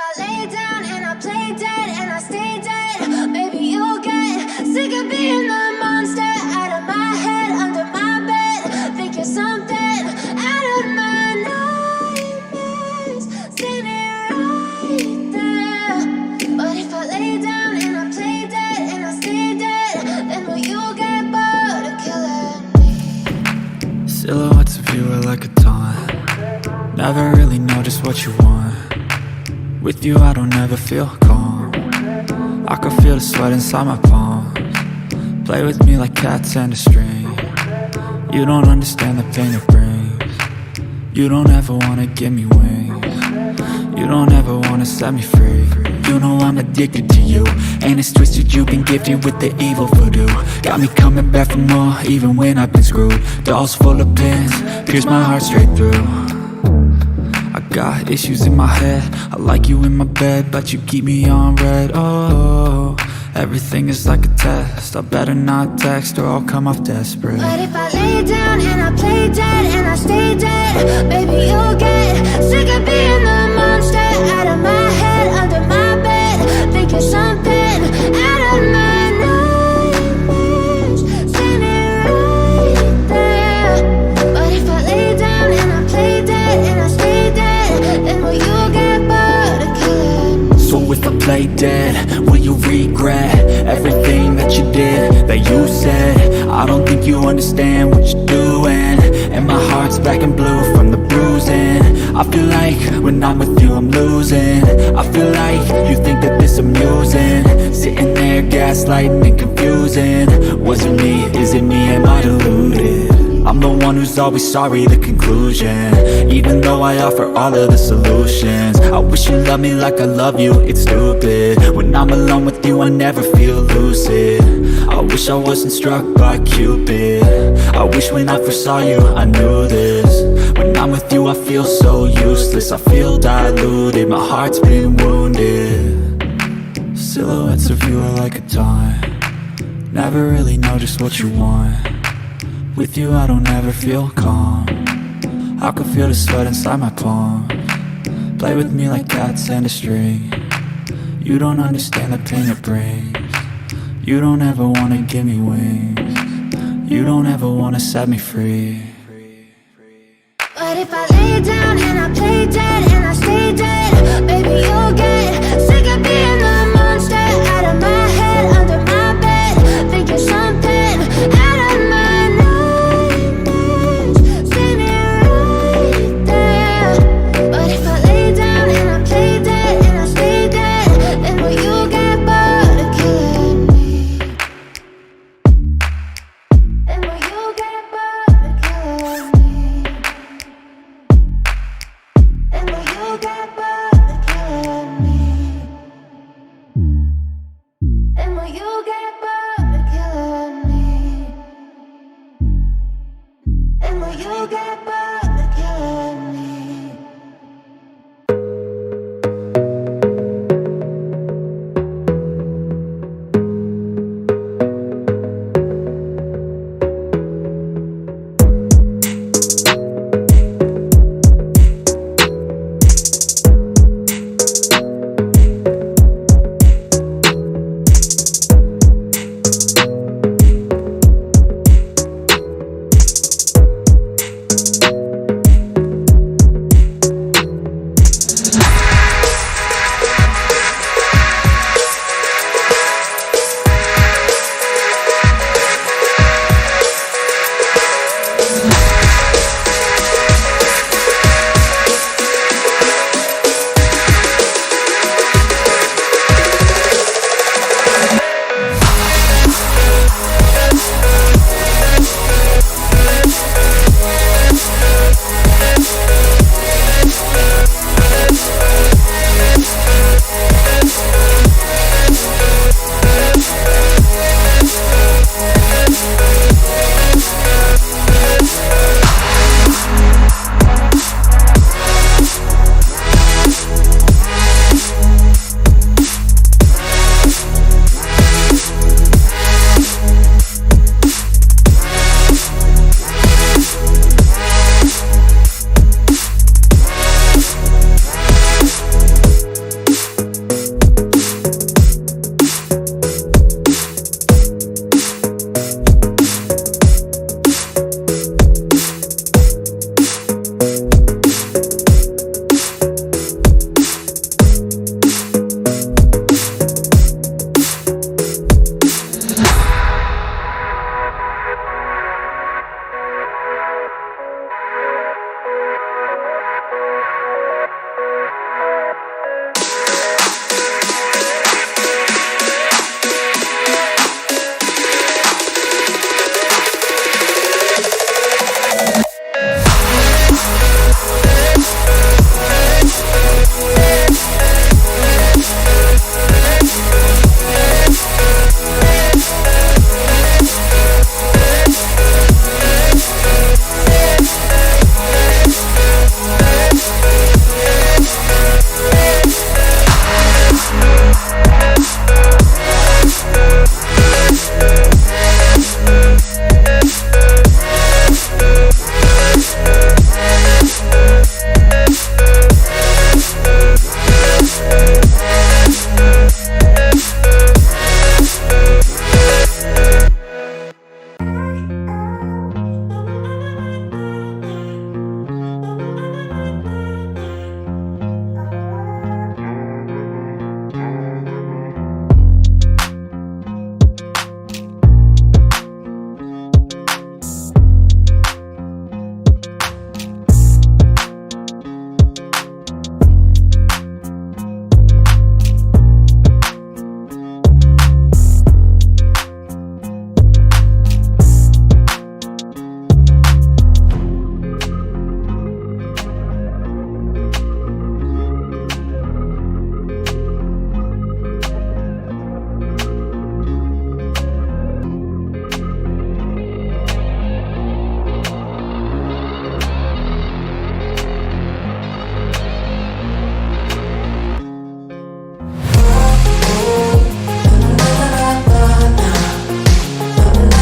I lay down and I play dead and I stay dead, maybe you'll get sick of being the monster out of my head, under my bed. Think you're something out of my nightmares, standing right there. But if I lay down and I play dead and I stay dead, then will you get bored of killing me? Silhouettes of you are like a taunt. Never really know just what you want. With you I don't ever feel calm. I can feel the sweat inside my palms. Play with me like cats and a string. You don't understand the pain it brings. You don't ever wanna give me wings. You don't ever wanna set me free. You know I'm addicted to you, and it's twisted, you've been gifted with the evil voodoo. Got me coming back for more, even when I've been screwed. Dolls full of pins, pierce my heart straight through. I got issues in my head, I like you in my bed, but you keep me on red. Oh, everything is like a test, I better not text or I'll come off desperate. But if I lay down and I play dead and I stay dead, maybe you'll get sick of being the monster out of my head, under my bed. Think you're something out of my nightmares, standing right there. But if I lay down and I play dead and I stay dead, then will you get bored of killing me? So if I play dead, will you regret everything that you did, that you said? I don't think you understand what you're doing, and my heart's black and blue from the bruising. I feel like when I'm with you I'm losing. I feel like you think that this amusing, sitting there gaslighting and confusing. Was it me? Is it me? Am I deluded? I'm the one who's always sorry, the conclusion, even though I offer all of the solutions. I wish you loved me like I love you, it's stupid. When I'm alone with you I never feel lucid. I wish I wasn't struck by Cupid. I wish when I first saw you I knew this. When I'm with you I feel so useless, I feel diluted, my heart's been wounded. Silhouettes of you are like a taunt. Never really know just what you want. With you I don't ever feel calm. I can feel the sweat inside my palms. Play with me like cats and a string. You don't understand the pain it brings. You don't ever wanna give me wings. You don't ever wanna set me free. But if I lay down